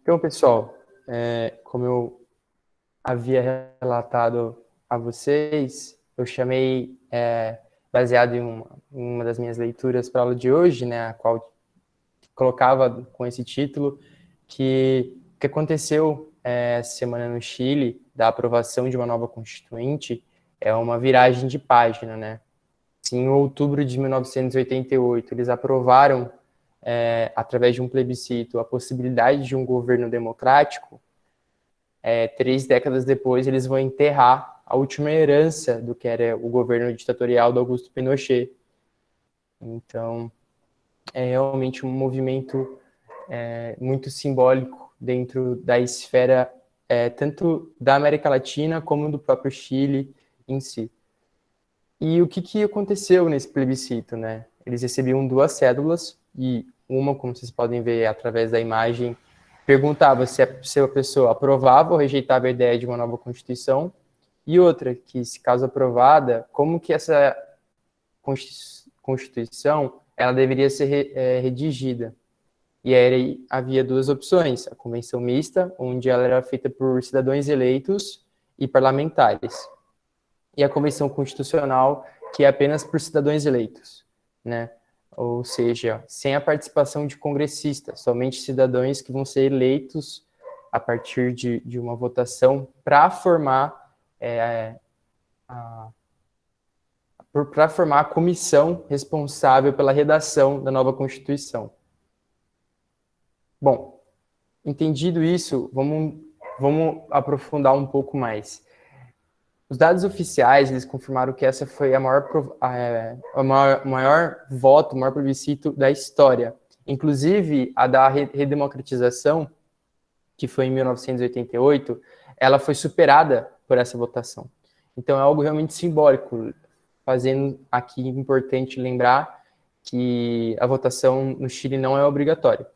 Então, pessoal, como eu havia relatado a vocês, eu chamei, baseado em uma das minhas leituras para a aula de hoje, né, a qual colocava com esse título, que o que aconteceu essa semana no Chile, da aprovação de uma nova constituinte, é uma viragem de página, né? Em outubro de 1988, eles aprovaram, através de um plebiscito, a possibilidade de um governo democrático. 3 décadas depois, eles vão enterrar a última herança do que era o governo ditatorial do Augusto Pinochet. Então, é realmente um movimento muito simbólico dentro da esfera tanto da América Latina como do próprio Chile em si. E o que aconteceu nesse plebiscito, né? Eles recebiam 2 cédulas e uma, como vocês podem ver através da imagem, perguntava se a pessoa aprovava ou rejeitava a ideia de uma nova Constituição, e outra, que se caso aprovada, como que essa Constituição ela deveria ser redigida. E aí havia 2 opções: a convenção mista, onde ela era feita por cidadãos eleitos e parlamentares, e a convenção constitucional, que é apenas por cidadãos eleitos, né? Ou seja, sem a participação de congressistas, somente cidadãos que vão ser eleitos a partir de uma votação para formar a comissão responsável pela redação da nova Constituição. Bom, entendido isso, vamos aprofundar um pouco mais. Os dados oficiais, eles confirmaram que essa foi o maior voto, o maior plebiscito da história. Inclusive, a da redemocratização, que foi em 1988, ela foi superada por essa votação. Então, é algo realmente simbólico, fazendo aqui importante lembrar que a votação no Chile não é obrigatória.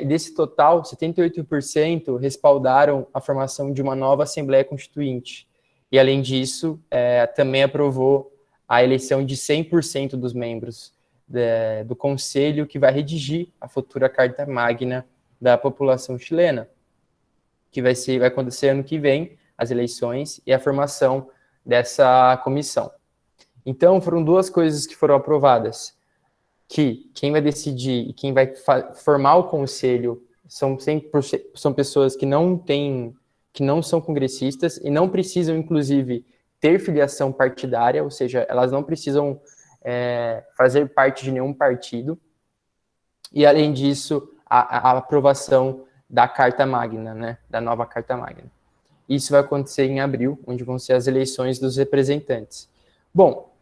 Desse total, 78% respaldaram a formação de uma nova Assembleia Constituinte. E, além disso, também aprovou a eleição de 100% dos membros do Conselho, que vai redigir a futura Carta Magna da população chilena, que vai acontecer ano que vem, as eleições e a formação dessa comissão. Então, foram 2 coisas que foram aprovadas, que quem vai decidir e quem vai formar o Conselho são pessoas que não são congressistas e não precisam, inclusive, ter filiação partidária, ou seja, elas não precisam fazer parte de nenhum partido. E, além disso, a aprovação da Carta Magna, né, da nova Carta Magna. Isso vai acontecer em abril, onde vão ser as eleições dos representantes. Bom,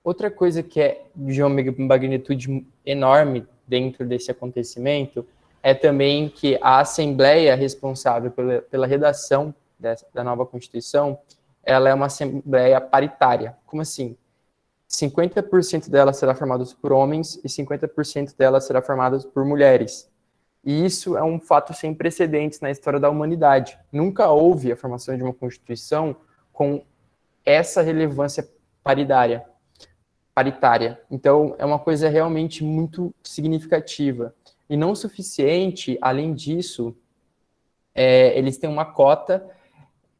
outra coisa que é de uma magnitude enorme dentro desse acontecimento é também que a Assembleia responsável pela redação da nova Constituição, ela é uma Assembleia paritária. Como assim? 50% dela será formada por homens e 50% dela será formada por mulheres. E isso é um fato sem precedentes na história da humanidade. Nunca houve a formação de uma Constituição com essa relevância paritária. Então, é uma coisa realmente muito significativa. E não suficiente, além disso, eles têm uma cota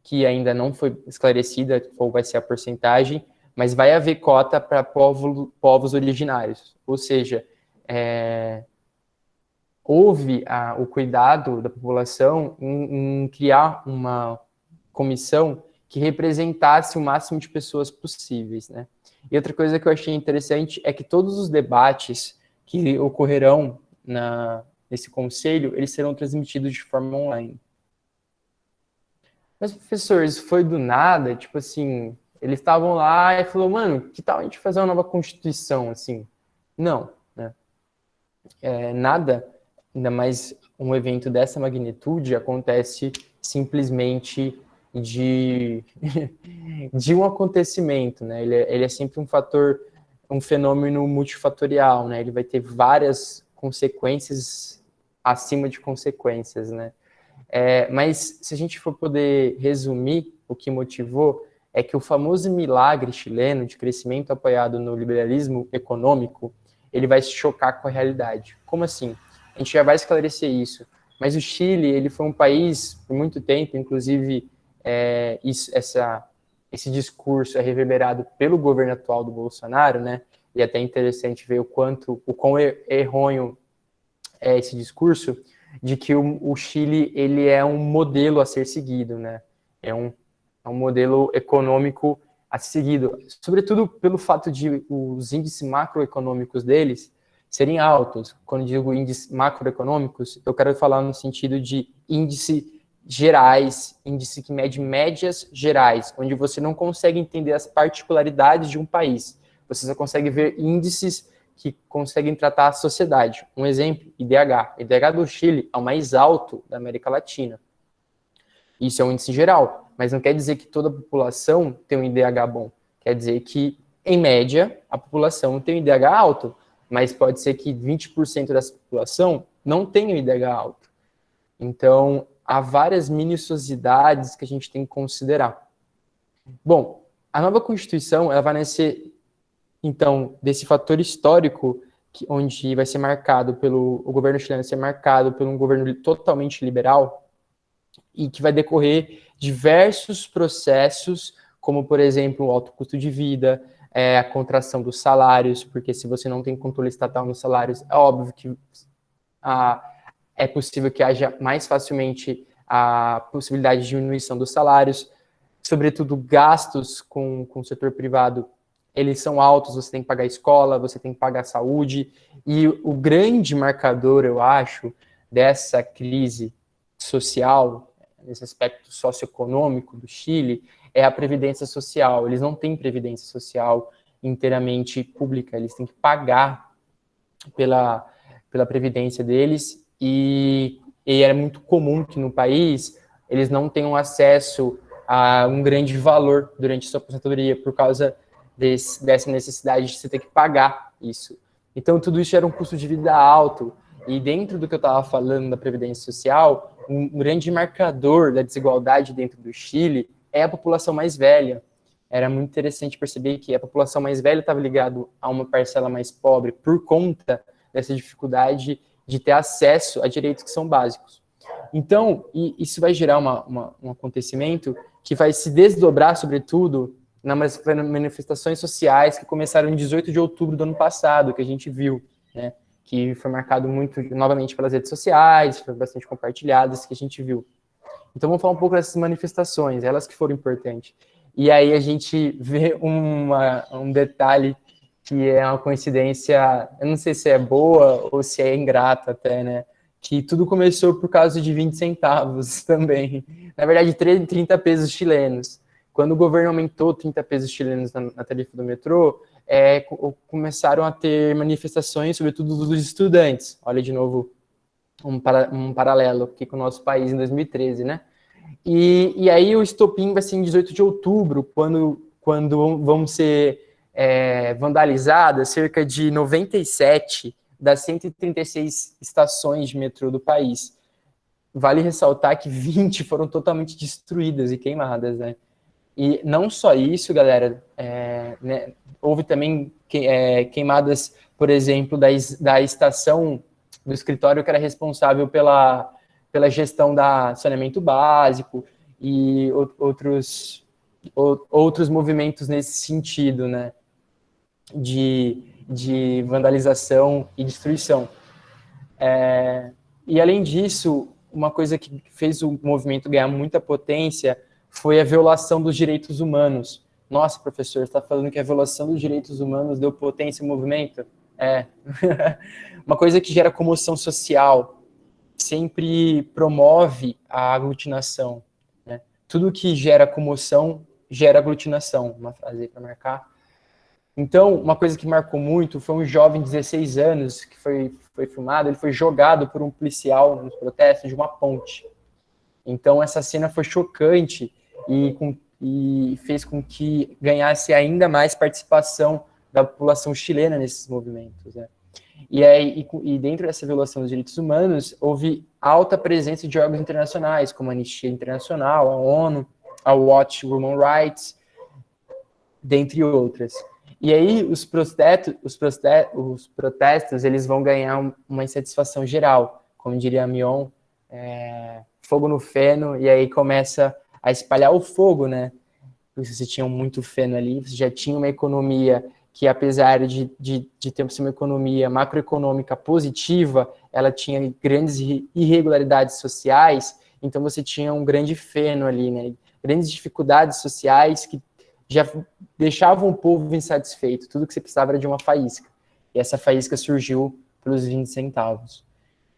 que ainda não foi esclarecida qual vai ser a porcentagem, mas vai haver cota para povos originários. Ou seja, houve o cuidado da população em criar uma comissão que representasse o máximo de pessoas possíveis, né? E outra coisa que eu achei interessante é que todos os debates que ocorrerão nesse conselho, eles serão transmitidos de forma online. Mas, professor, isso foi do nada? Tipo assim, eles estavam lá e falou, mano, que tal a gente fazer uma nova Constituição, assim? Não, né? Nada, ainda mais um evento dessa magnitude, acontece simplesmente de um acontecimento, né? Ele é sempre um fenômeno multifatorial, né? Ele vai ter várias consequências acima de consequências, né? Mas se a gente for poder resumir o que motivou, é que o famoso milagre chileno de crescimento apoiado no liberalismo econômico, ele vai se chocar com a realidade. Como assim? a gente já vai esclarecer isso. Mas o Chile, ele foi um país, por muito tempo, inclusive, esse discurso é reverberado pelo governo atual do Bolsonaro, né? E é até interessante ver o quão errôneo é esse discurso, de que o Chile, ele é um modelo a ser seguido, né? É um modelo econômico a ser seguido, sobretudo pelo fato de os índices macroeconômicos deles serem altos. Quando digo índices macroeconômicos, eu quero falar no sentido de índice gerais, índice que mede médias gerais, onde você não consegue entender as particularidades de um país. Você só consegue ver índices que conseguem tratar a sociedade. Um exemplo, IDH. O IDH do Chile é o mais alto da América Latina. Isso é um índice geral, mas não quer dizer que toda a população tem um IDH bom. Quer dizer que, em média, a população tem um IDH alto, mas pode ser que 20% dessa população não tenha um IDH alto. Então, há várias minuciosidades que a gente tem que considerar. Bom, a nova Constituição ela vai nascer, então, desse fator histórico, onde vai ser marcado o governo chileno ser marcado por um governo totalmente liberal, e que vai decorrer diversos processos, como, por exemplo, o alto custo de vida, a contração dos salários, porque se você não tem controle estatal nos salários, é óbvio que é possível que haja mais facilmente a possibilidade de diminuição dos salários, sobretudo gastos com o setor privado, eles são altos, você tem que pagar a escola, você tem que pagar a saúde, e o grande marcador, eu acho, dessa crise social, nesse aspecto socioeconômico do Chile, é a previdência social. Eles não têm previdência social inteiramente pública, eles têm que pagar pela previdência deles, e é muito comum que no país eles não tenham acesso a um grande valor durante sua aposentadoria, por causa dessa necessidade de você ter que pagar isso. Então, tudo isso gera um custo de vida alto, e dentro do que eu estava falando da previdência social, um grande marcador da desigualdade dentro do Chile é a população mais velha. Era muito interessante perceber que a população mais velha estava ligada a uma parcela mais pobre por conta dessa dificuldade de ter acesso a direitos que são básicos. Então, isso vai gerar um acontecimento que vai se desdobrar, sobretudo, nas manifestações sociais que começaram em 18 de outubro do ano passado, que a gente viu, né? Que foi marcado muito, novamente, pelas redes sociais, foi bastante compartilhadas, que a gente viu. Então, vamos falar um pouco dessas manifestações, elas que foram importantes. E aí a gente vê um detalhe que é uma coincidência, eu não sei se é boa ou se é ingrata até, né? Que tudo começou por causa de 20 centavos também. Na verdade, 30 pesos chilenos. Quando o governo aumentou 30 pesos chilenos na tarifa do metrô, começaram a ter manifestações, sobretudo dos estudantes. Olha de novo um paralelo aqui com o nosso país em 2013, né? E aí o estopim vai ser em 18 de outubro, quando vão ser vandalizadas cerca de 97 das 136 estações de metrô do país. Vale ressaltar que 20 foram totalmente destruídas e queimadas, né? E não só isso, galera, né, houve também queimadas, por exemplo, da estação do escritório que era responsável pela gestão da saneamento básico e outros movimentos nesse sentido, né, de vandalização e destruição. E, além disso, uma coisa que fez o movimento ganhar muita potência foi a violação dos direitos humanos. Nossa, professor, você está falando que a violação dos direitos humanos deu potência ao movimento? Uma coisa que gera comoção social, sempre promove a aglutinação, né? Tudo que gera comoção gera aglutinação, uma frase aí para marcar. Então, uma coisa que marcou muito foi um jovem de 16 anos que foi filmado, ele foi jogado por um policial nos protestos de uma ponte. Então, essa cena foi chocante e fez com que ganhasse ainda mais participação da população chilena nesses movimentos, né? E dentro dessa violação dos direitos humanos, houve alta presença de órgãos internacionais, como a Anistia Internacional, a ONU, a Watch Human Rights, dentre outras. E aí os protestos eles vão ganhar uma insatisfação geral, como diria Mion, fogo no feno, e aí começa a espalhar o fogo, né? Porque você tinha muito feno ali, você já tinha uma economia que, apesar de ter uma economia macroeconômica positiva, ela tinha grandes irregularidades sociais, então você tinha um grande feno ali, né? Grandes dificuldades sociais que já deixavam o povo insatisfeito. Tudo que você precisava era de uma faísca. E essa faísca surgiu pelos 20 centavos.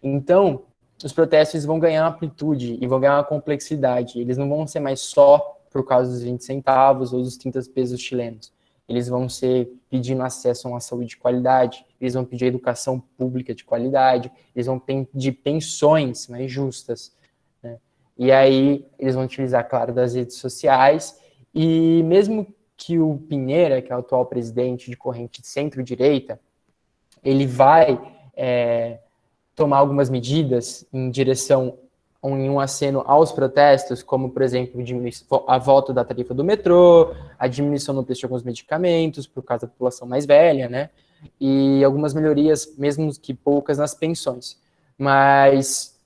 Então, os protestos vão ganhar amplitude e vão ganhar uma complexidade. Eles não vão ser mais só por causa dos 20 centavos ou dos 30 pesos chilenos. Eles vão ser pedindo acesso a uma saúde de qualidade, eles vão pedir educação pública de qualidade, eles vão pedir pensões mais justas, né? E aí eles vão utilizar, claro, das redes sociais, e mesmo que o Piñera, que é o atual presidente de corrente de centro-direita, ele vai tomar algumas medidas em direção em um aceno aos protestos, como, por exemplo, a volta da tarifa do metrô, a diminuição no preço de alguns medicamentos, por causa da população mais velha, né? E algumas melhorias, mesmo que poucas, nas pensões. Mas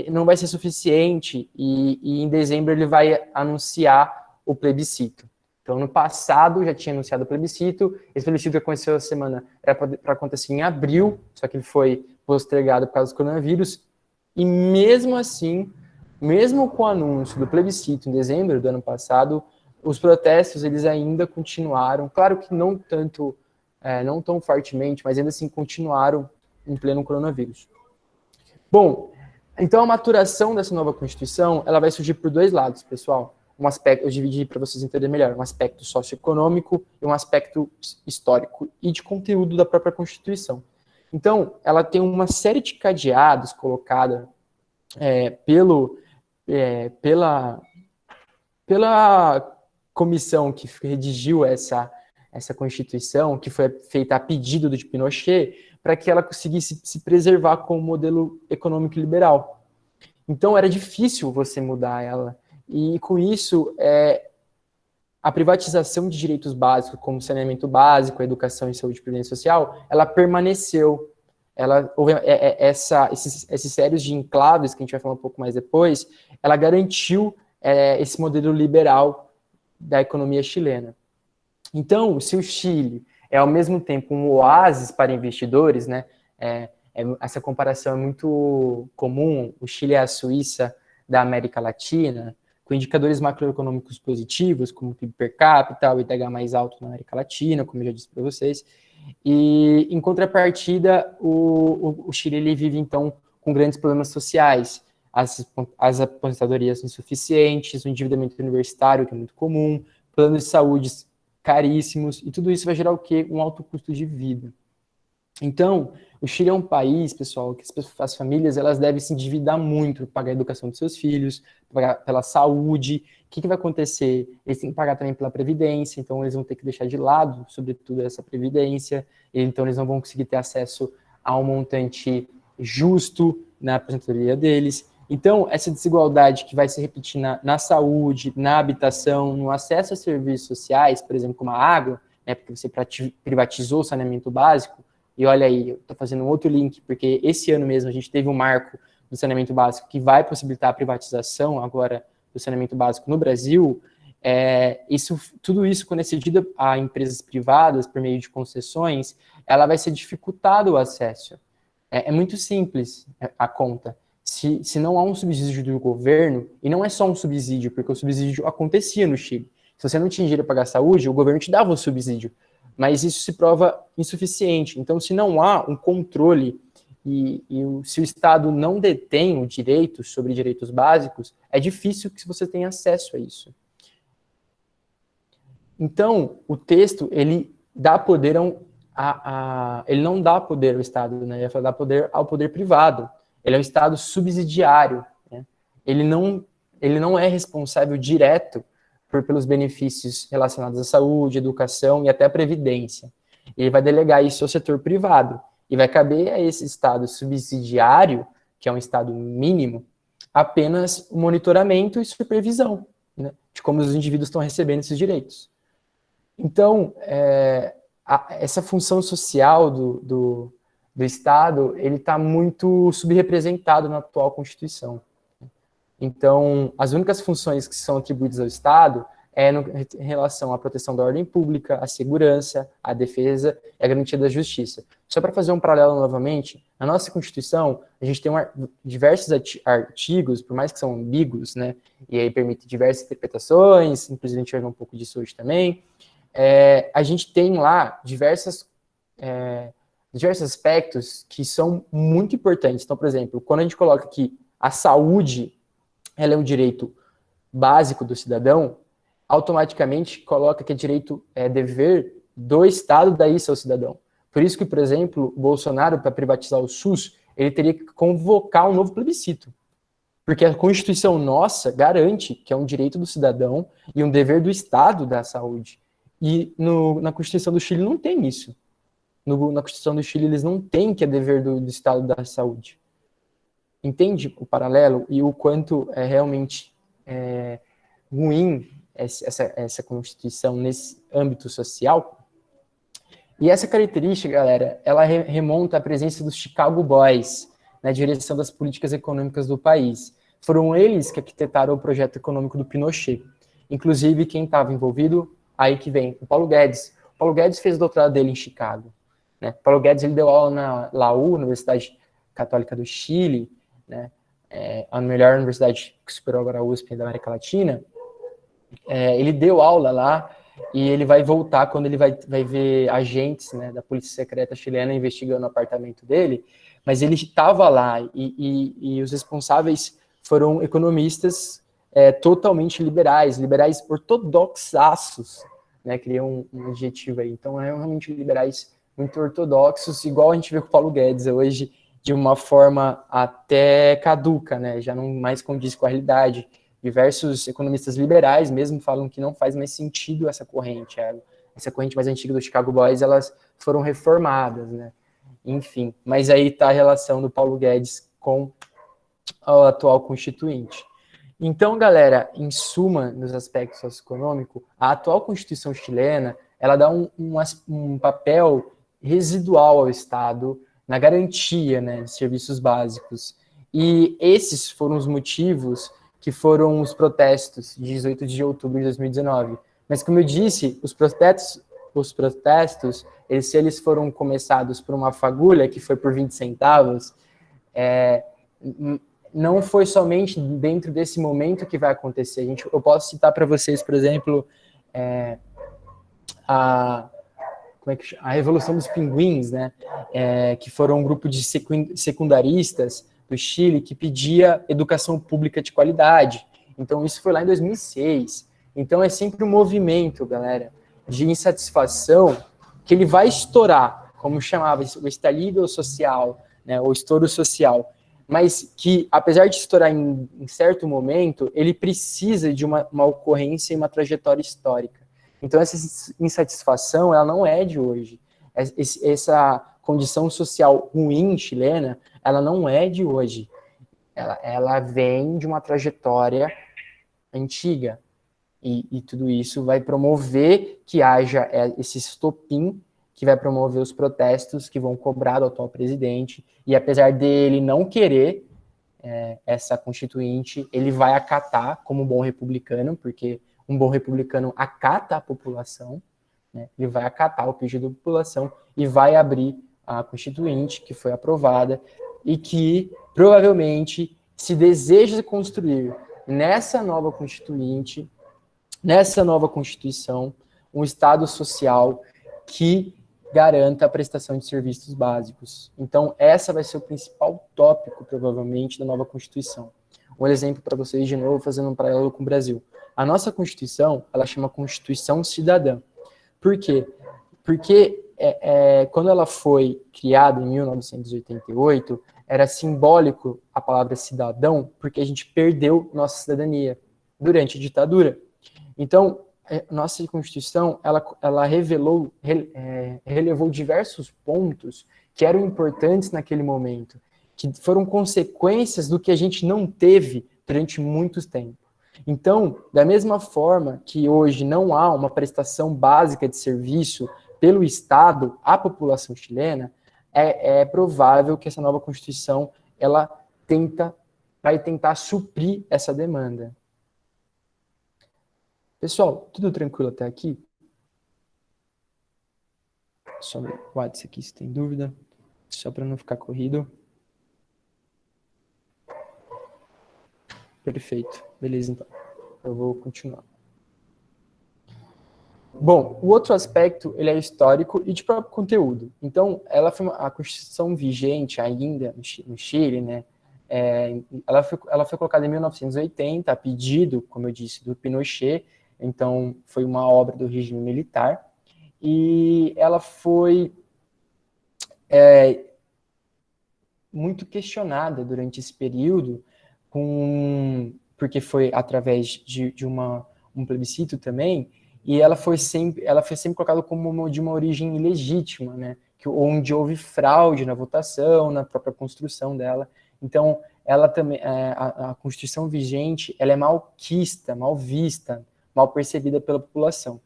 não vai ser suficiente, e em dezembro ele vai anunciar o plebiscito. Então, no passado, já tinha anunciado o plebiscito. Esse plebiscito que aconteceu essa semana era para acontecer em abril, só que ele foi postergado por causa do coronavírus. E mesmo assim, mesmo com o anúncio do plebiscito em dezembro do ano passado, os protestos eles ainda continuaram. Claro que não tanto, não tão fortemente, mas ainda assim continuaram em pleno coronavírus. Bom, então a maturação dessa nova Constituição ela vai surgir por dois lados, pessoal. Um aspecto, eu dividi para vocês entenderem melhor, um aspecto socioeconômico e um aspecto histórico e de conteúdo da própria Constituição. Então, ela tem uma série de cadeados colocada pela comissão que redigiu essa Constituição, que foi feita a pedido de Pinochet, para que ela conseguisse se preservar como modelo econômico liberal. Então, era difícil você mudar ela. E, com isso, a privatização de direitos básicos, como saneamento básico, educação e saúde e previdência social, ela permaneceu. Esses sérios de enclaves, que a gente vai falar um pouco mais depois, ela garantiu esse modelo liberal da economia chilena. Então, se o Chile é, ao mesmo tempo, um oásis para investidores, né? Essa comparação é muito comum. O Chile é a Suíça da América Latina, com indicadores macroeconômicos positivos, como o PIB per capita, o IDH mais alto na América Latina, como eu já disse para vocês. E, em contrapartida, o Chile ele vive, então, com grandes problemas sociais, as aposentadorias insuficientes, o endividamento universitário, que é muito comum, planos de saúde caríssimos, e tudo isso vai gerar o quê? Um alto custo de vida. Então, o Chile é um país, pessoal, que as famílias elas devem se endividar muito para pagar a educação dos seus filhos, pagar pela saúde. O que vai acontecer? Eles têm que pagar também pela previdência, então eles vão ter que deixar de lado, sobretudo, essa previdência. Então, eles não vão conseguir ter acesso a um montante justo na aposentadoria deles. Então, essa desigualdade que vai se repetir na saúde, na habitação, no acesso a serviços sociais, por exemplo, como a água, né, porque você privatizou o saneamento básico. E olha aí, eu estou fazendo um outro link, porque esse ano mesmo a gente teve um marco do saneamento básico que vai possibilitar a privatização agora do saneamento básico no Brasil. Tudo isso, quando é cedido a empresas privadas por meio de concessões, ela vai ser dificultado o acesso. É muito simples a conta. Se não há um subsídio do governo, e não é só um subsídio, porque o subsídio acontecia no Chile. Se você não tinha dinheiro para pagar saúde, o governo te dava o subsídio. Mas isso se prova insuficiente. Então, se não há um controle se o Estado não detém o direito sobre direitos básicos, é difícil que você tenha acesso a isso. Então, o texto, ele dá poder ele não dá poder ao Estado, né? Ele dá poder ao poder privado. Ele é um Estado subsidiário, né? Ele não é responsável direto pelos benefícios relacionados à saúde, educação e até à previdência. Ele vai delegar isso ao setor privado. E vai caber a esse Estado subsidiário, que é um Estado mínimo, apenas o monitoramento e supervisão, né, de como os indivíduos estão recebendo esses direitos. Então, essa função social do Estado, ele está muito subrepresentado na atual Constituição. Então, as únicas funções que são atribuídas ao Estado em relação à proteção da ordem pública, à segurança, à defesa e à garantia da justiça. Só para fazer um paralelo novamente, na nossa Constituição, a gente tem diversos artigos, por mais que são ambíguos, né, e aí permite diversas interpretações, inclusive a gente vai ver um pouco disso hoje também, a gente tem lá diversos aspectos que são muito importantes. Então, por exemplo, quando a gente coloca que a saúde ela é um direito básico do cidadão, automaticamente coloca que é direito, dever do Estado dar isso ao cidadão. Por isso que, por exemplo, o Bolsonaro, para privatizar o SUS, ele teria que convocar um novo plebiscito. Porque a Constituição nossa garante que é um direito do cidadão e um dever do Estado da saúde. E na Constituição do Chile não tem isso. Na Constituição do Chile eles não têm que é dever do Estado da saúde. Entende o paralelo e o quanto é realmente ruim essa Constituição nesse âmbito social? E essa característica, galera, ela remonta à presença dos Chicago Boys na direção das políticas econômicas do país. Foram eles que arquitetaram o projeto econômico do Pinochet. Inclusive, quem estava envolvido, aí que vem, o Paulo Guedes. O Paulo Guedes fez o doutorado dele em Chicago. Né? O Paulo Guedes ele deu aula na LAU, Universidade Católica do Chile, né? A melhor universidade que superou agora a USP da América Latina. Ele deu aula lá e ele vai voltar quando ele vai ver agentes, né, da Polícia Secreta chilena investigando o apartamento dele, mas ele estava lá e os responsáveis foram economistas totalmente liberais ortodoxaços, né, queria um adjetivo aí, então realmente liberais muito ortodoxos, igual a gente vê com o Paulo Guedes hoje, de uma forma até caduca, né, já não mais condiz com a realidade. Diversos economistas liberais mesmo falam que não faz mais sentido essa corrente mais antiga do Chicago Boys, elas foram reformadas, né? Enfim, mas aí está a relação do Paulo Guedes com o atual constituinte. Então, galera, em suma, nos aspectos socioeconômicos, a atual Constituição chilena, ela dá um papel residual ao Estado na garantia, né, de serviços básicos. E esses foram os motivos que foram os protestos de 18 de outubro de 2019. Mas, como eu disse, os protestos, se eles foram começados por uma fagulha, que foi por 20 centavos, não foi somente dentro desse momento que vai acontecer. Eu posso citar para vocês, por exemplo, a Revolução dos Pinguins, né? Que foram um grupo de secundaristas do Chile que pedia educação pública de qualidade. Então, isso foi lá em 2006. Então, é sempre um movimento, galera, de insatisfação que ele vai estourar, como chamava, o estalível social, né, ou estouro social, mas que, apesar de estourar em certo momento, ele precisa de uma ocorrência e uma trajetória histórica. Então, essa insatisfação, ela não é de hoje. Essa condição social ruim chilena, ela não é de hoje. Ela vem de uma trajetória antiga. E tudo isso vai promover que haja esse estopim que vai promover os protestos que vão cobrar do atual presidente. E apesar dele não querer essa constituinte, ele vai acatar como bom republicano, porque um bom republicano acata a população, né? Ele vai acatar o pedido da população e vai abrir a constituinte que foi aprovada e que provavelmente se deseja construir nessa nova constituinte, nessa nova Constituição, um Estado social que garanta a prestação de serviços básicos. Então, essa vai ser o principal tópico, provavelmente, da nova Constituição. Um exemplo para vocês, de novo, fazendo um paralelo com o Brasil. A nossa Constituição, ela chama Constituição Cidadã. Por quê? Porque quando ela foi criada em 1988, era simbólico a palavra cidadão, porque a gente perdeu nossa cidadania durante a ditadura. Então, nossa Constituição, ela relevou diversos pontos que eram importantes naquele momento, que foram consequências do que a gente não teve durante muito tempo. Então, da mesma forma que hoje não há uma prestação básica de serviço pelo Estado, a população chilena, é provável que essa nova Constituição ela vai tentar suprir essa demanda. Pessoal, tudo tranquilo até aqui? Só guarde isso aqui se tem dúvida, só para não ficar corrido. Perfeito, beleza então. Eu vou continuar. Bom, o outro aspecto, ele é histórico e de próprio conteúdo. Então, a Constituição vigente ainda no Chile, né, ela foi colocada em 1980, a pedido, como eu disse, do Pinochet, então foi uma obra do regime militar, e ela foi muito questionada durante esse período, porque foi através de um plebiscito também, e ela foi sempre colocada como de uma origem ilegítima, né? Onde houve fraude na votação, na própria construção dela. Então, ela também, a Constituição vigente, ela é malquista, mal vista, mal percebida pela população.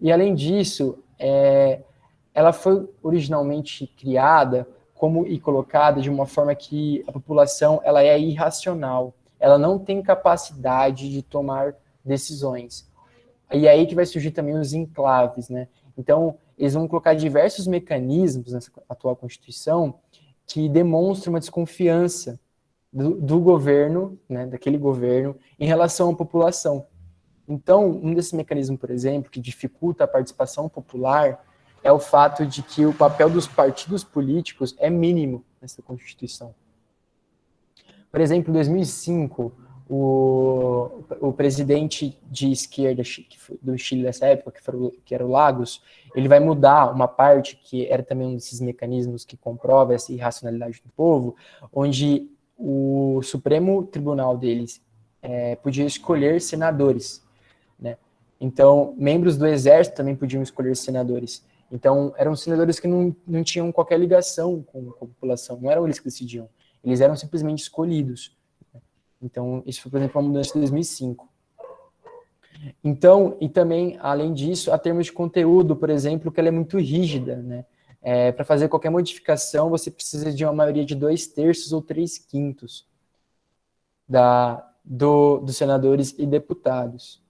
E além disso, ela foi originalmente criada e colocada de uma forma que a população ela é irracional, ela não tem capacidade de tomar decisões. E é aí que vai surgir também os enclaves, né? Então, eles vão colocar diversos mecanismos nessa atual Constituição que demonstram uma desconfiança do governo, né, daquele governo, em relação à população. Então, um desses mecanismos, por exemplo, que dificulta a participação popular é o fato de que o papel dos partidos políticos é mínimo nessa Constituição. Por exemplo, em 2005, o presidente de esquerda do Chile dessa época, que era o Lagos, ele vai mudar uma parte que era também um desses mecanismos que comprova essa irracionalidade do povo, onde o Supremo Tribunal deles podia escolher senadores, né? Então, membros do Exército também podiam escolher senadores. Então, eram senadores que não tinham qualquer ligação com a população, não eram eles que decidiam, eles eram simplesmente escolhidos. Então, isso foi, por exemplo, uma mudança de 2005. Então, e também, além disso, a termos de conteúdo, por exemplo, que ela é muito rígida, né? Para fazer qualquer modificação, você precisa de uma maioria de 2/3 ou 3/5 dos senadores e deputados.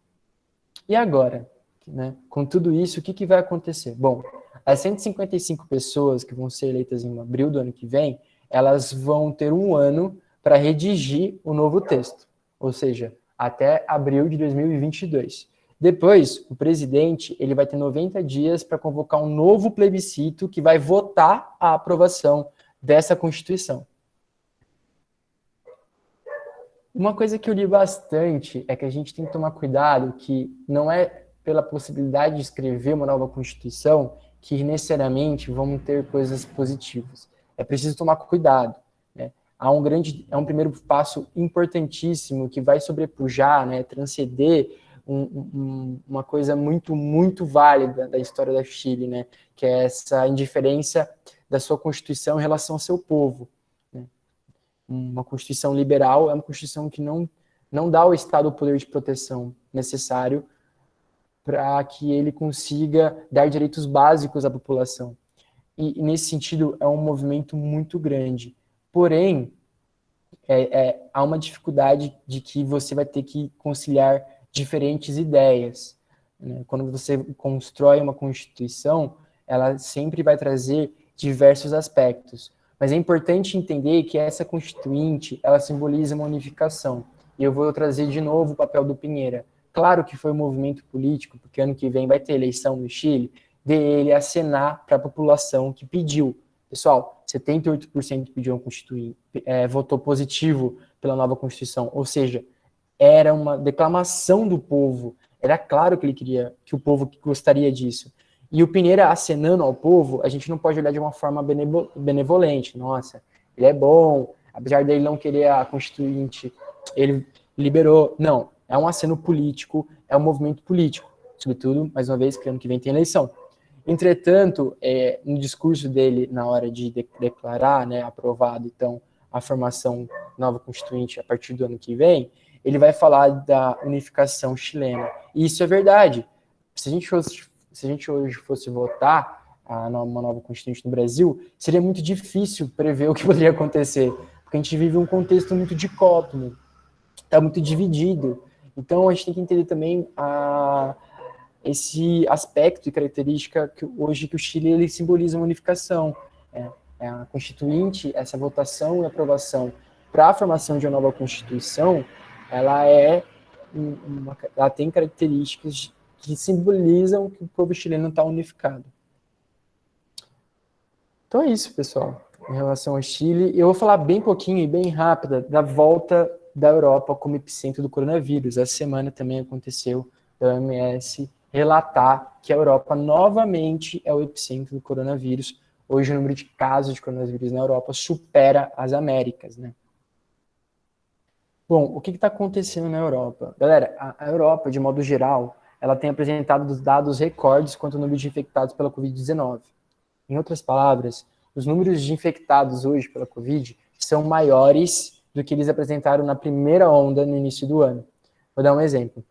E agora, né, com tudo isso, o que vai acontecer? Bom, as 155 pessoas que vão ser eleitas em abril do ano que vem, elas vão ter um ano para redigir o novo texto, ou seja, até abril de 2022. Depois, o presidente ele vai ter 90 dias para convocar um novo plebiscito que vai votar a aprovação dessa Constituição. Uma coisa que eu li bastante é que a gente tem que tomar cuidado que não é pela possibilidade de escrever uma nova Constituição que necessariamente vão ter coisas positivas. É preciso tomar cuidado, né? É um primeiro passo importantíssimo que vai sobrepujar, né, transcender uma coisa muito, muito válida da história da Chile, né, que é essa indiferença da sua Constituição em relação ao seu povo. Uma Constituição liberal é uma Constituição que não dá ao Estado o poder de proteção necessário para que ele consiga dar direitos básicos à população. E nesse sentido, é um movimento muito grande. Porém, há uma dificuldade de que você vai ter que conciliar diferentes ideias, né? Quando você constrói uma Constituição, ela sempre vai trazer diversos aspectos. Mas é importante entender que essa Constituinte, ela simboliza uma unificação. E eu vou trazer de novo o papel do Piñera. Claro que foi um movimento político, porque ano que vem vai ter eleição no Chile, dele acenar para a população que pediu. Pessoal, 78% pediu uma Constituinte, votou positivo pela nova Constituição. Ou seja, era uma declamação do povo. Era claro que ele queria, que o povo gostaria disso. E o Piñera acenando ao povo, a gente não pode olhar de uma forma benevolente. Nossa, ele é bom, apesar dele não querer a Constituinte, ele liberou. Não, é um aceno político, é um movimento político. Sobretudo, mais uma vez, que ano que vem tem eleição. Entretanto, no discurso dele, na hora de declarar, né, aprovado, então, a formação nova Constituinte a partir do ano que vem, ele vai falar da unificação chilena. E isso é verdade. Se a gente fosse se a gente hoje fosse votar uma nova Constituinte no Brasil, seria muito difícil prever o que poderia acontecer, porque a gente vive um contexto muito dicótomo, está muito dividido. Então, a gente tem que entender também esse aspecto e característica que hoje que o Chile ele simboliza uma unificação. A Constituinte, essa votação e aprovação para a formação de uma nova Constituição, ela tem características que simbolizam que o povo chileno está unificado. Então é isso, pessoal, em relação ao Chile. Eu vou falar bem pouquinho e bem rápida da volta da Europa como epicentro do coronavírus. Essa semana também aconteceu da OMS relatar que a Europa novamente é o epicentro do coronavírus. Hoje o número de casos de coronavírus na Europa supera as Américas, né? Bom, o que está acontecendo na Europa? Galera, a Europa, de modo geral, ela tem apresentado dados recordes quanto ao número de infectados pela Covid-19. Em outras palavras, os números de infectados hoje pela Covid são maiores do que eles apresentaram na primeira onda no início do ano. Vou dar um exemplo.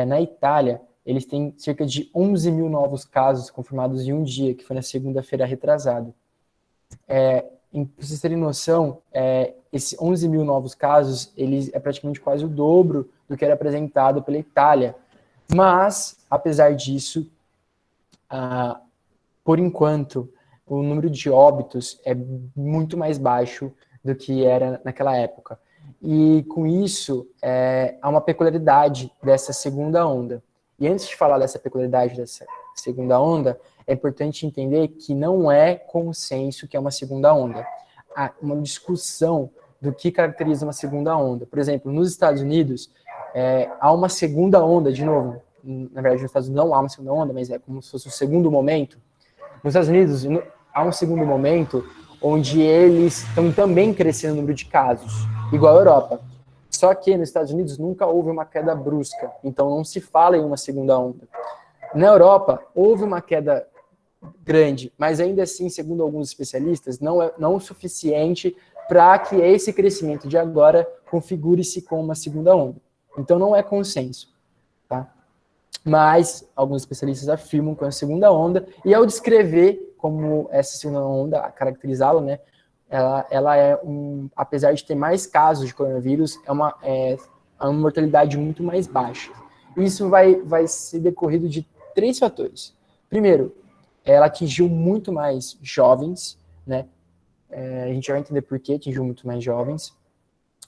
Na Itália, eles têm cerca de 11 mil novos casos confirmados em um dia, que foi na segunda-feira retrasada. Para vocês terem noção, esses 11 mil novos casos, eles é praticamente quase o dobro do que era apresentado pela Itália. Mas, apesar disso, por enquanto, o número de óbitos é muito mais baixo do que era naquela época. E, com isso, há uma peculiaridade dessa segunda onda. E antes de falar dessa peculiaridade dessa segunda onda, é importante entender que não é consenso que é uma segunda onda. Há uma discussão do que caracteriza uma segunda onda. Por exemplo, nos Estados Unidos, há uma segunda onda, de novo, na verdade, nos Estados Unidos não há uma segunda onda, mas é como se fosse o segundo momento. Nos Estados Unidos, há um segundo momento onde eles estão também crescendo o número de casos, igual a Europa. Só que nos Estados Unidos nunca houve uma queda brusca, então não se fala em uma segunda onda. Na Europa, houve uma queda grande, mas ainda assim, segundo alguns especialistas, não o suficiente para que esse crescimento de agora configure-se como uma segunda onda. Então não é consenso, tá? Mas alguns especialistas afirmam que é uma segunda onda, e ao descrever como essa segunda onda, caracterizá-la, né, ela apesar de ter mais casos de coronavírus, é uma mortalidade muito mais baixa. Isso vai ser decorrido de 3 fatores. Primeiro, ela atingiu muito mais jovens, né? A gente vai entender por que atingiu muito mais jovens.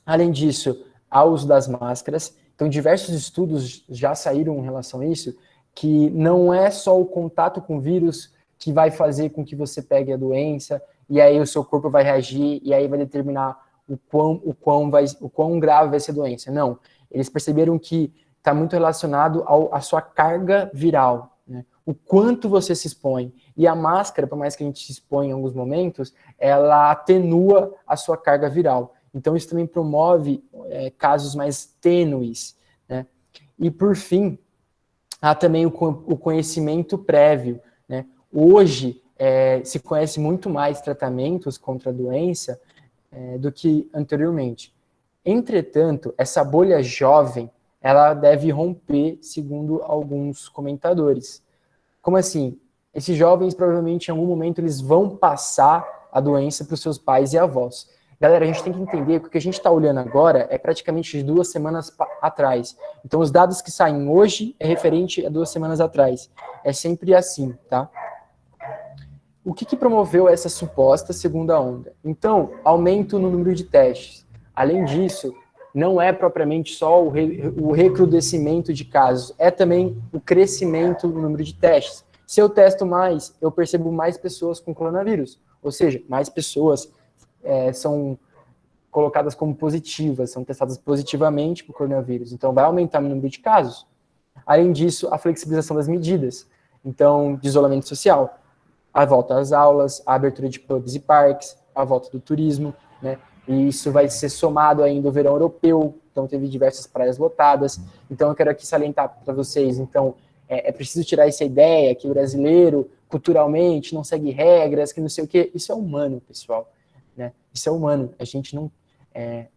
Além disso, há o uso das máscaras. Então, diversos estudos já saíram em relação a isso, que não é só o contato com o vírus que vai fazer com que você pegue a doença, e aí o seu corpo vai reagir, e aí vai determinar o quão grave vai ser a doença. Não, eles perceberam que está muito relacionado à sua carga viral, né? O quanto você se expõe. E a máscara, por mais que a gente se exponha em alguns momentos, ela atenua a sua carga viral. Então, isso também promove casos mais tênues, né? E, por fim, há também o conhecimento prévio, né? Hoje, se conhece muito mais tratamentos contra a doença do que anteriormente. Entretanto, essa bolha jovem, ela deve romper, segundo alguns comentadores. Como assim? Esses jovens, provavelmente, em algum momento, eles vão passar a doença para os seus pais e avós. Galera, a gente tem que entender que o que a gente está olhando agora é praticamente de 2 semanas atrás. Então, os dados que saem hoje é referente a 2 semanas atrás. É sempre assim, tá? O que promoveu essa suposta segunda onda? Então, aumento no número de testes. Além disso, não é propriamente só o recrudescimento de casos, é também o crescimento no número de testes. Se eu testo mais, eu percebo mais pessoas com coronavírus. Ou seja, mais pessoas são colocadas como positivas, são testadas positivamente para o coronavírus. Então, vai aumentar o número de casos. Além disso, a flexibilização das medidas. Então, de isolamento social, a volta às aulas, a abertura de pubs e parques, a volta do turismo, né? E isso vai ser somado ainda ao verão europeu, então teve diversas praias lotadas. Então, eu quero aqui salientar para vocês, então, é preciso tirar essa ideia que o brasileiro, culturalmente, não segue regras, que não sei o quê. Isso é humano, pessoal, né? Isso é humano. A gente não...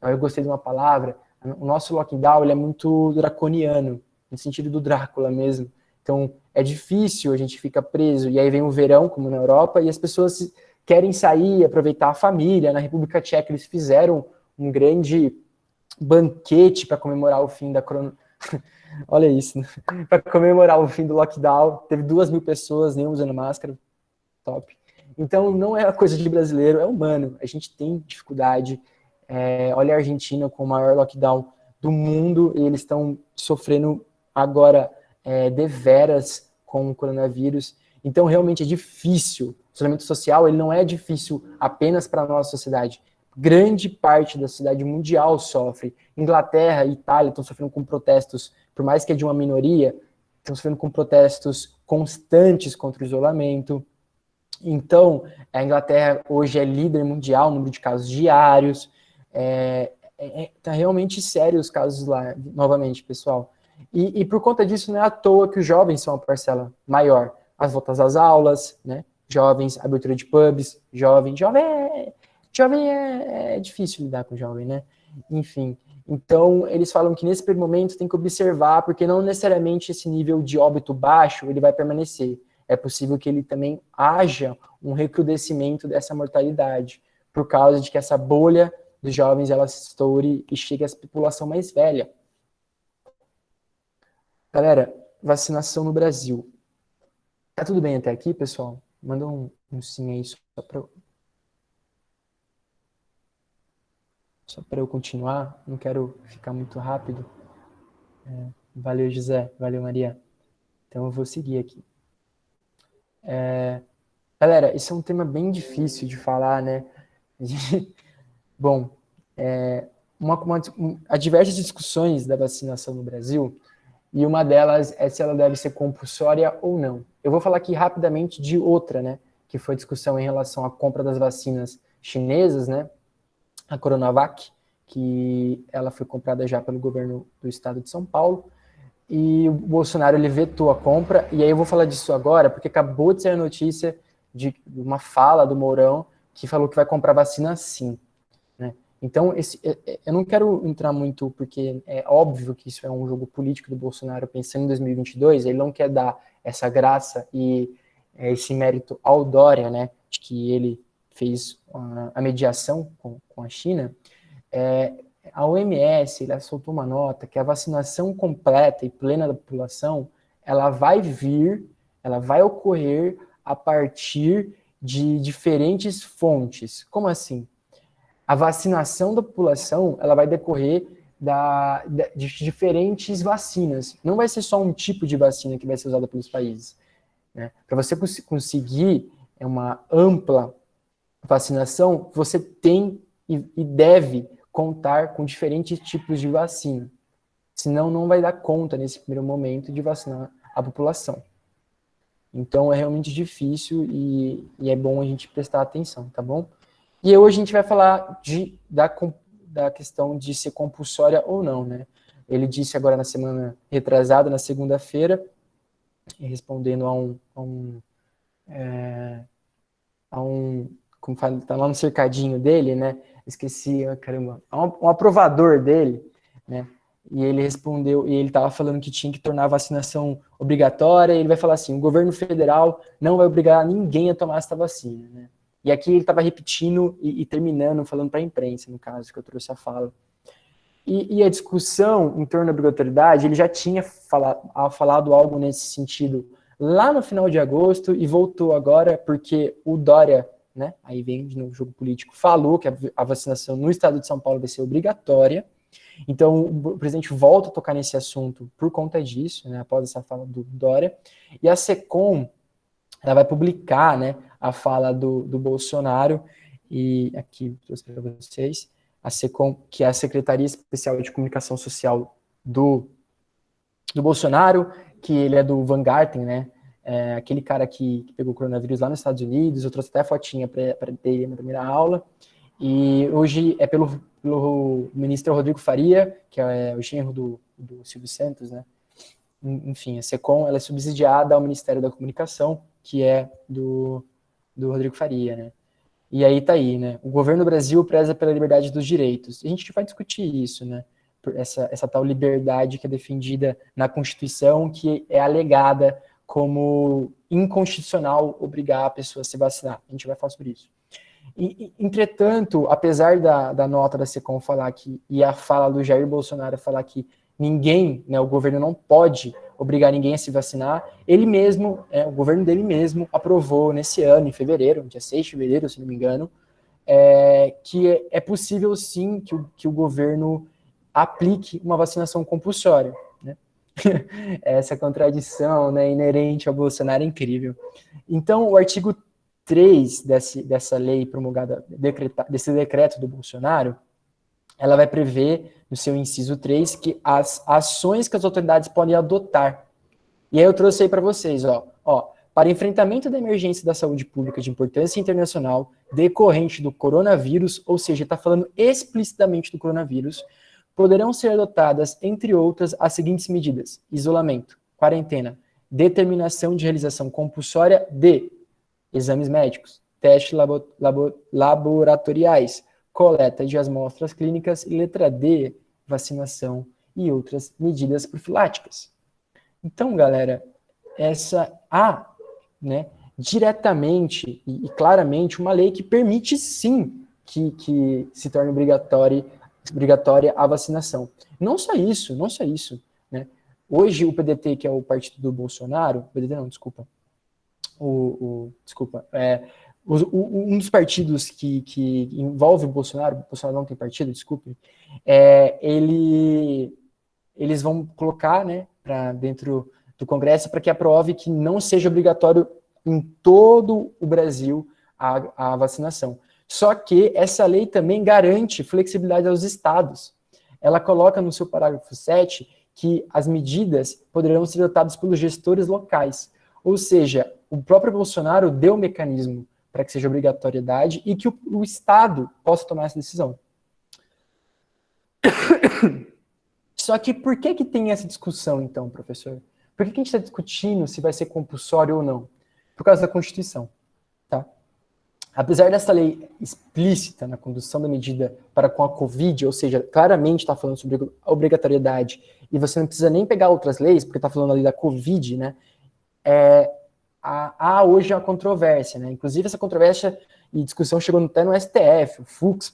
eu gostei de uma palavra, o nosso lockdown, ele é muito draconiano, no sentido do Drácula mesmo. Então, é difícil, a gente fica preso, e aí vem o verão, como na Europa, e as pessoas querem sair, aproveitar a família. Na República Tcheca eles fizeram um grande banquete para comemorar o fim da Olha isso, né? Para comemorar o fim do lockdown. Teve 2.000 pessoas, nem usando máscara. Top. Então, não é a coisa de brasileiro, é humano. A gente tem dificuldade. Olha a Argentina com o maior lockdown do mundo, e eles estão sofrendo agora deveras com o coronavírus. Então, realmente é difícil. O isolamento social ele não é difícil apenas para a nossa sociedade. Grande parte da sociedade mundial sofre. Inglaterra e Itália estão sofrendo com protestos, por mais que é de uma minoria, estão sofrendo com protestos constantes contra o isolamento. Então, a Inglaterra hoje é líder mundial no número de casos diários. Tá realmente sério os casos lá, novamente, pessoal. E por conta disso, não é à toa que os jovens são a parcela maior. As voltas às aulas, né? Jovens, abertura de pubs, jovem é difícil lidar com jovem, né? Enfim, então eles falam que nesse primeiro momento tem que observar, porque não necessariamente esse nível de óbito baixo ele vai permanecer. É possível que ele também haja um recrudescimento dessa mortalidade, por causa de que essa bolha dos jovens ela se estoure e chegue à população mais velha. Galera, vacinação no Brasil. Tá tudo bem até aqui, pessoal? Manda um sim aí só para eu continuar. Não quero ficar muito rápido. Valeu, José. Valeu, Maria. Então eu vou seguir aqui. Galera, esse é um tema bem difícil de falar, né? Bom, há diversas discussões da vacinação no Brasil, e uma delas é se ela deve ser compulsória ou não. Eu vou falar aqui rapidamente de outra, né? Que foi a discussão em relação à compra das vacinas chinesas, né? A Coronavac, que ela foi comprada já pelo governo do estado de São Paulo, e o Bolsonaro ele vetou a compra, e aí eu vou falar disso agora, porque acabou de sair a notícia de uma fala do Mourão, que falou que vai comprar vacina sim. Né? Então, eu não quero entrar muito, porque é óbvio que isso é um jogo político do Bolsonaro, pensando em 2022, ele não quer dar essa graça e esse mérito ao Dória, né, de que ele fez a mediação com a China. A OMS ela soltou uma nota que a vacinação completa e plena da população, ela vai ocorrer a partir de diferentes fontes. Como assim? A vacinação da população ela vai decorrer de diferentes vacinas. Não vai ser só um tipo de vacina que vai ser usada pelos países. Né? Para você conseguir uma ampla vacinação, você tem e deve contar com diferentes tipos de vacina. Senão, não vai dar conta, nesse primeiro momento, de vacinar a população. Então, é realmente difícil e é bom a gente prestar atenção, tá bom? E hoje a gente vai falar da questão de ser compulsória ou não, né? Ele disse agora na semana retrasada, na segunda-feira, respondendo como fala, tá lá no cercadinho dele, né? Esqueci, caramba, um aprovador dele, né? E ele respondeu, e ele estava falando que tinha que tornar a vacinação obrigatória, e ele vai falar assim, o governo federal não vai obrigar ninguém a tomar essa vacina, né? E aqui ele estava repetindo e terminando, falando para a imprensa, no caso, que eu trouxe a fala. E a discussão em torno da obrigatoriedade, ele já tinha falado algo nesse sentido lá no final de agosto, e voltou agora, porque o Dória, né, aí vem de novo o jogo político, falou que a vacinação no estado de São Paulo vai ser obrigatória. Então, o presidente volta a tocar nesse assunto por conta disso, né, após essa fala do Dória. E a SECOM, ela vai publicar, né, a fala do Bolsonaro, e aqui trouxe para vocês, a SECOM, que é a Secretaria Especial de Comunicação Social do Bolsonaro, que ele é do Van Garten, né, aquele cara que pegou o coronavírus lá nos Estados Unidos. Eu trouxe até a fotinha para ter na primeira aula. E hoje é pelo ministro Rodrigo Faria, que é o genro do Silvio Santos, né? Enfim, a SECOM ela é subsidiada ao Ministério da Comunicação, que é do Rodrigo Faria, né? E aí tá aí, né? O governo do Brasil preza pela liberdade dos direitos. A gente vai discutir isso, né? Essa tal liberdade que é defendida na Constituição, que é alegada como inconstitucional obrigar a pessoa a se vacinar. A gente vai falar sobre isso. Entretanto, apesar da nota da SECOM falar que, e a fala do Jair Bolsonaro falar que ninguém, né, o governo não pode obrigar ninguém a se vacinar, ele mesmo, o governo dele mesmo, aprovou nesse ano, em fevereiro, dia 6 de fevereiro, se não me engano, que é possível sim que o governo aplique uma vacinação compulsória. Né? Essa contradição, né, inerente ao Bolsonaro é incrível. Então, o artigo 3 dessa lei promulgada, desse decreto do Bolsonaro, ela vai prever, no seu inciso 3, que as ações que as autoridades podem adotar. E aí eu trouxe aí para vocês, para enfrentamento da emergência da saúde pública de importância internacional decorrente do coronavírus, ou seja, está falando explicitamente do coronavírus, poderão ser adotadas, entre outras, as seguintes medidas: isolamento, quarentena, determinação de realização compulsória de exames médicos, testes laboratoriais, coleta de amostras clínicas e letra D, vacinação e outras medidas profiláticas. Então, galera, essa né, diretamente e claramente uma lei que permite sim que se torne obrigatória a vacinação. Não só isso, né? Hoje o PDT, que é o partido do Bolsonaro, PDT não, desculpa, um dos partidos que envolve o Bolsonaro não tem partido, desculpe, eles vão colocar, né, para dentro do Congresso para que aprove que não seja obrigatório em todo o Brasil a vacinação. Só que essa lei também garante flexibilidade aos estados. Ela coloca no seu parágrafo 7 que as medidas poderão ser adotadas pelos gestores locais. Ou seja, o próprio Bolsonaro deu o mecanismo para que seja obrigatoriedade e que o Estado possa tomar essa decisão. Só que por que tem essa discussão, então, professor? Por que a gente está discutindo se vai ser compulsório ou não? Por causa da Constituição. Tá? Apesar dessa lei explícita na condução da medida para com a Covid, ou seja, claramente está falando sobre obrigatoriedade, e você não precisa nem pegar outras leis, porque está falando ali da Covid, né? Há hoje uma controvérsia, né? Inclusive essa controvérsia e discussão chegou até no STF, o Fux,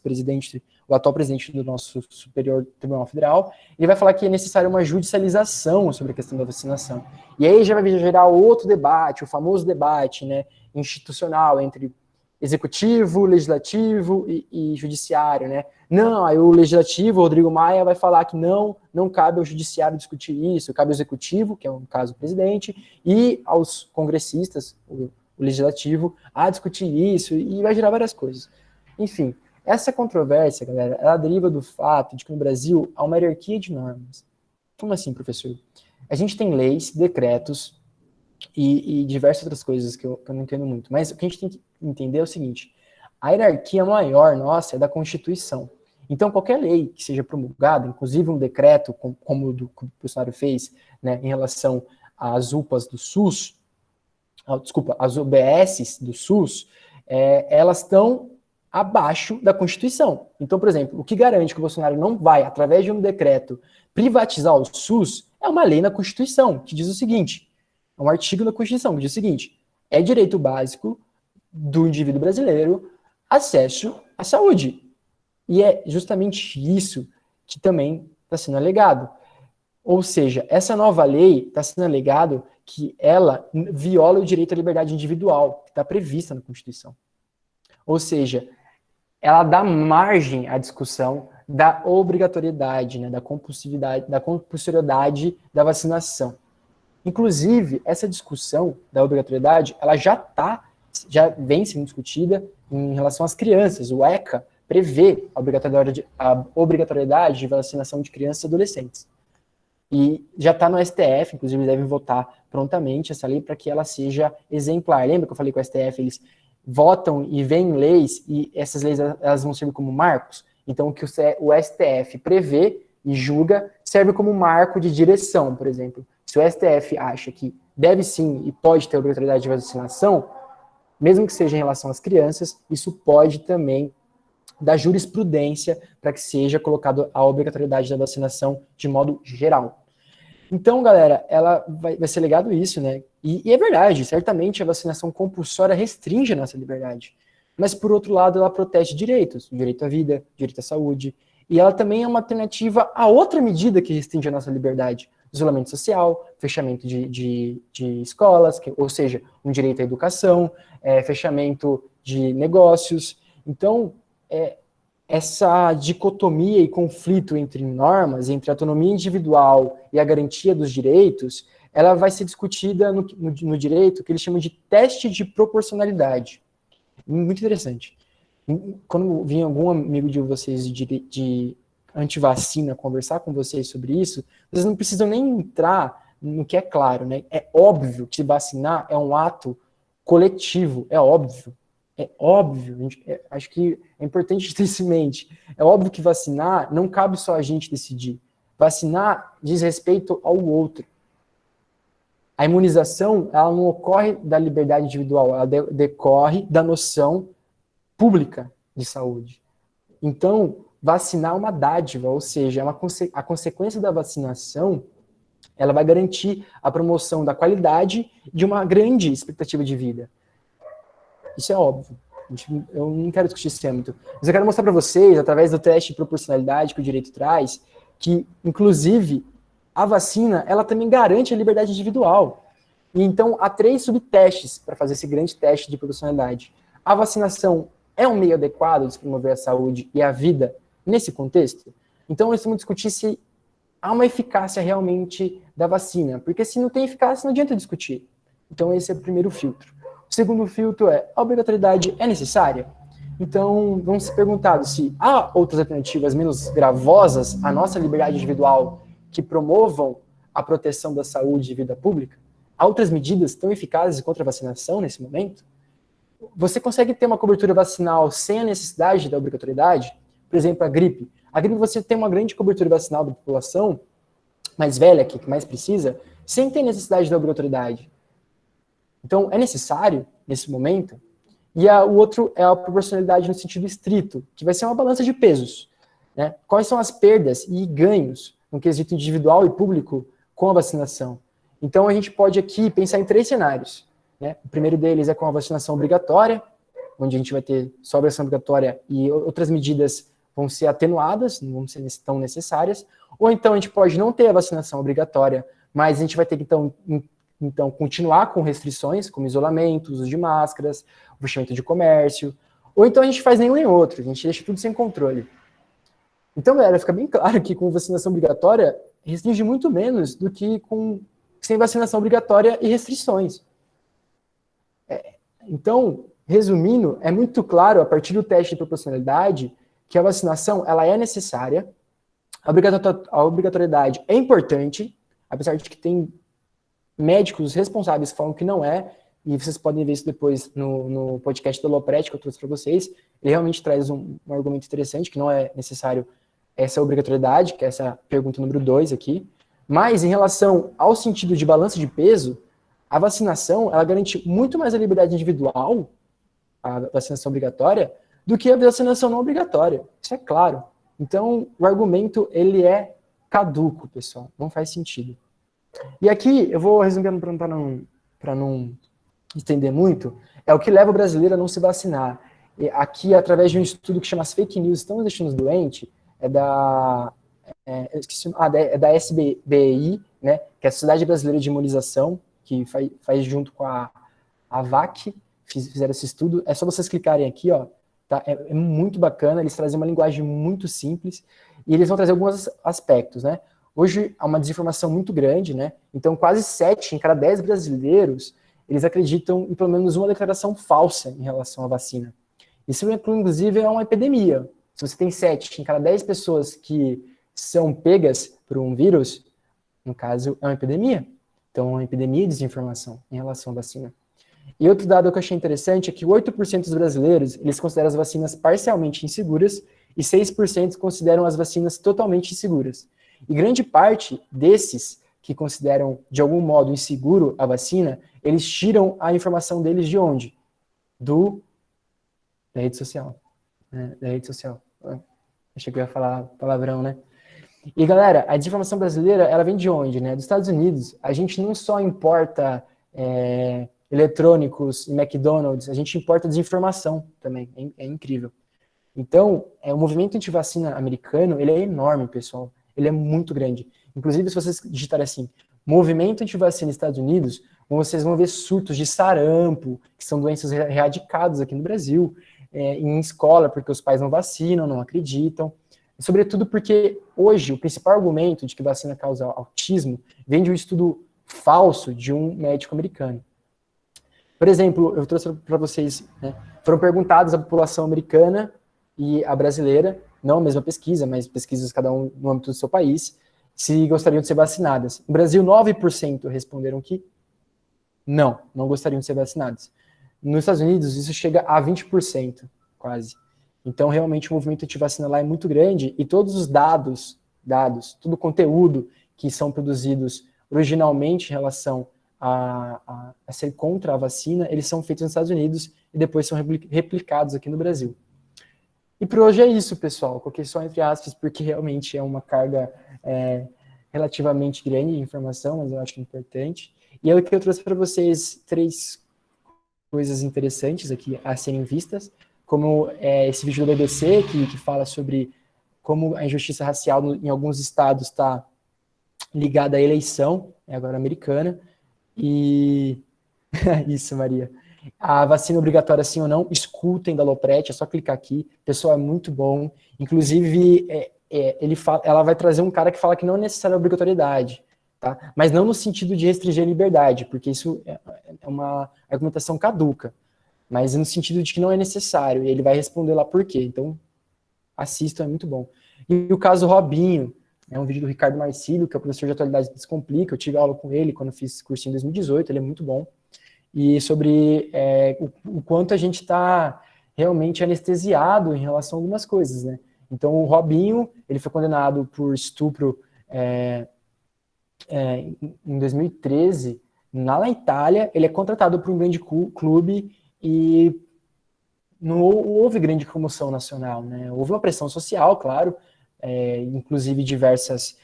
o atual presidente do nosso Superior Tribunal Federal, ele vai falar que é necessária uma judicialização sobre a questão da vacinação. E aí já vai gerar outro debate, o famoso debate, né, institucional entre executivo, legislativo e judiciário, né? Não, aí o legislativo, Rodrigo Maia, vai falar que não cabe ao judiciário discutir isso, cabe ao executivo, que é no caso o presidente, e aos congressistas, o legislativo, a discutir isso, e vai gerar várias coisas. Enfim, essa controvérsia, galera, ela deriva do fato de que no Brasil há uma hierarquia de normas. Como assim, professor? A gente tem leis, decretos e diversas outras coisas que eu não entendo muito, mas o que a gente tem que entender é o seguinte: a hierarquia maior nossa é da Constituição. Então, qualquer lei que seja promulgada, inclusive um decreto, como o que o Bolsonaro fez, né, em relação às UPAs do SUS, as UBSs do SUS, elas estão abaixo da Constituição. Então, por exemplo, o que garante que o Bolsonaro não vai, através de um decreto, privatizar o SUS é uma lei na Constituição, que diz o seguinte, é um artigo da Constituição, que diz o seguinte: é direito básico do indivíduo brasileiro acesso à saúde. E é justamente isso que também está sendo alegado. Ou seja, essa nova lei está sendo alegado que ela viola o direito à liberdade individual, que está prevista na Constituição. Ou seja, ela dá margem à discussão da obrigatoriedade, né, da compulsoriedade da vacinação. Inclusive, essa discussão da obrigatoriedade, ela já vem sendo discutida em relação às crianças. O ECA prevê a obrigatoriedade de vacinação de crianças e adolescentes. E já está no STF, inclusive devem votar prontamente essa lei para que ela seja exemplar. Lembra que eu falei com o STF, eles votam e veem leis, e essas leis elas vão servir como marcos? Então, o que o STF prevê e julga serve como marco de direção, por exemplo. Se o STF acha que deve sim e pode ter obrigatoriedade de vacinação, mesmo que seja em relação às crianças, isso pode também dar jurisprudência para que seja colocado a obrigatoriedade da vacinação de modo geral. Então, galera, ela vai ser legado isso, né? E é verdade, certamente a vacinação compulsória restringe a nossa liberdade. Mas, por outro lado, ela protege direitos, o direito à vida, o direito à saúde. E ela também é uma alternativa a outra medida que restringe a nossa liberdade: isolamento social, fechamento de escolas, ou seja, um direito à educação, fechamento de negócios. Então, essa dicotomia e conflito entre normas, entre a autonomia individual e a garantia dos direitos, ela vai ser discutida no direito que eles chamam de teste de proporcionalidade. Muito interessante. Quando vinha algum amigo de vocês de antivacina conversar com vocês sobre isso, vocês não precisam nem entrar no que é claro, né? É óbvio que vacinar é um ato coletivo, é óbvio. É óbvio, acho que é importante ter isso em mente. É óbvio que vacinar não cabe só a gente decidir. Vacinar diz respeito ao outro. A imunização, ela não ocorre da liberdade individual, ela decorre da noção pública de saúde. Então, vacinar é uma dádiva, ou seja, a consequência da vacinação, ela vai garantir a promoção da qualidade de uma grande expectativa de vida. Isso é óbvio. Eu não quero discutir esse âmbito. Mas eu quero mostrar para vocês, através do teste de proporcionalidade que o direito traz, que, inclusive, a vacina, ela também garante a liberdade individual. E então, há 3 subtestes para fazer esse grande teste de proporcionalidade. A vacinação é um meio adequado de promover a saúde e a vida nesse contexto? Então, nós vamos discutir se há uma eficácia realmente da vacina, porque se não tem eficácia, não adianta discutir. Então, esse é o primeiro filtro. O segundo filtro é: a obrigatoriedade é necessária? Então, vamos se perguntar se há outras alternativas menos gravosas à nossa liberdade individual que promovam a proteção da saúde e vida pública? Há outras medidas tão eficazes contra a vacinação nesse momento? Você consegue ter uma cobertura vacinal sem a necessidade da obrigatoriedade? Por exemplo, a gripe. A gripe você tem uma grande cobertura vacinal da população mais velha, que mais precisa, sem ter necessidade da obrigatoriedade. Então, é necessário, nesse momento. E o outro é a proporcionalidade no sentido estrito, que vai ser uma balança de pesos. Né? Quais são as perdas e ganhos no quesito individual e público com a vacinação? Então, a gente pode aqui pensar em 3 cenários. Né? O primeiro deles é com a vacinação obrigatória, onde a gente vai ter só a vacinação obrigatória e outras medidas vão ser atenuadas, não vão ser tão necessárias. Ou então a gente pode não ter a vacinação obrigatória, mas a gente vai ter que então continuar com restrições, como isolamento, uso de máscaras, fechamento de comércio. Ou então a gente faz nenhum nem outro, a gente deixa tudo sem controle. Então, galera, fica bem claro que com vacinação obrigatória restringe muito menos do que sem vacinação obrigatória e restrições. Então, resumindo, é muito claro, a partir do teste de proporcionalidade, que a vacinação ela é necessária, a obrigatoriedade é importante, apesar de que tem médicos responsáveis que falam que não é, e vocês podem ver isso depois no podcast do Lopretti que eu trouxe para vocês. Ele realmente traz um argumento interessante, que não é necessário essa obrigatoriedade, que é essa pergunta número 2 aqui. Mas, em relação ao sentido de balanço de peso, a vacinação, ela garante muito mais a liberdade individual, a vacinação obrigatória, do que a vacinação não obrigatória. Isso é claro. Então, o argumento, ele é caduco, pessoal. Não faz sentido. E aqui, eu vou resumindo para não estender muito, é o que leva o brasileiro a não se vacinar. E aqui, através de um estudo que chama As Fake News Estão Deixando Doente, é da SBI, né, que é a Sociedade Brasileira de Imunização, que faz junto com a VAC, fizeram esse estudo. É só vocês clicarem aqui, ó, tá? É muito bacana, eles trazem uma linguagem muito simples, e eles vão trazer alguns aspectos, né? Hoje há uma desinformação muito grande, né? Então quase 7 em cada 10 brasileiros, eles acreditam em pelo menos uma declaração falsa em relação à vacina. Isso, inclusive, é uma epidemia. Se você tem 7 em cada 10 pessoas que são pegas por um vírus, no caso, é uma epidemia. Então, é uma epidemia de desinformação em relação à vacina. E outro dado que eu achei interessante é que 8% dos brasileiros, eles consideram as vacinas parcialmente inseguras e 6% consideram as vacinas totalmente inseguras. E grande parte desses que consideram, de algum modo, inseguro a vacina, eles tiram a informação deles de onde? Da rede social. Né? Da rede social. Achei que eu ia falar palavrão, né? E, galera, a desinformação brasileira, ela vem de onde, né? Dos Estados Unidos. A gente não só importa eletrônicos, McDonald's, a gente importa desinformação também, é incrível. Então, o movimento antivacina americano, ele é enorme, pessoal, ele é muito grande. Inclusive, se vocês digitarem assim, movimento antivacina nos Estados Unidos, vocês vão ver surtos de sarampo, que são doenças erradicadas aqui no Brasil, em escola, porque os pais não vacinam, não acreditam. Sobretudo porque hoje o principal argumento de que vacina causa autismo vem de um estudo falso de um médico americano. Por exemplo, eu trouxe para vocês, né, foram perguntadas a população americana e a brasileira, não a mesma pesquisa, mas pesquisas cada um no âmbito do seu país, se gostariam de ser vacinadas. No Brasil, 9% responderam que não gostariam de ser vacinadas. Nos Estados Unidos, isso chega a 20%, quase. Então, realmente, o movimento antivacina lá é muito grande e todos os dados, todo o conteúdo que são produzidos originalmente em relação a ser contra a vacina, eles são feitos nos Estados Unidos e depois são replicados aqui no Brasil. E por hoje é isso, pessoal. Coloquei só entre aspas, porque realmente é uma carga relativamente grande de informação, mas eu acho que é importante. E é o que eu trouxe para vocês 3 coisas interessantes aqui a serem vistas, como esse vídeo do BBC, que fala sobre como a injustiça racial em alguns estados está ligada à eleição, agora americana, e isso, Maria. A vacina obrigatória, sim ou não, escutem da Lopretti, é só clicar aqui, o pessoal é muito bom, inclusive ela vai trazer um cara que fala que não é necessária a obrigatoriedade, tá? Mas não no sentido de restringir a liberdade, porque isso é uma argumentação caduca, mas no sentido de que não é necessário, e ele vai responder lá por quê. Então, assistam, é muito bom. E o caso Robinho, é um vídeo do Ricardo Marcílio, que é o professor de atualidades do Descomplica, eu tive aula com ele quando eu fiz curso em 2018, ele é muito bom, e sobre o quanto a gente está realmente anestesiado em relação a algumas coisas, né? Então, o Robinho, ele foi condenado por estupro em 2013, lá na Itália, ele é contratado por um grande clube e não houve grande comoção nacional, né? Houve uma pressão social, claro, inclusive diversas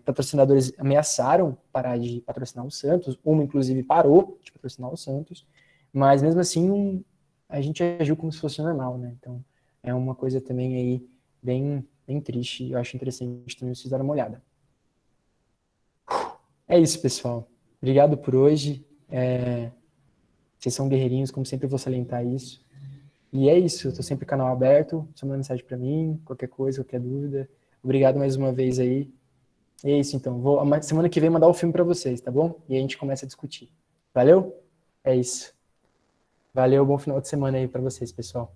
patrocinadores ameaçaram parar de patrocinar o Santos, uma inclusive parou de patrocinar o Santos, mas mesmo assim a gente agiu como se fosse normal, né? Então é uma coisa também aí bem triste, e eu acho interessante também vocês darem uma olhada. É isso, pessoal. Obrigado por hoje. Vocês são guerreirinhos, como sempre eu vou salientar isso. E é isso, eu tô sempre com o canal aberto, só manda mensagem para mim, qualquer coisa, qualquer dúvida. Obrigado mais uma vez aí. E é isso, então. Vou semana que vem mandar o filme para vocês, tá bom? E a gente começa a discutir. Valeu? É isso. Valeu, bom final de semana aí para vocês, pessoal.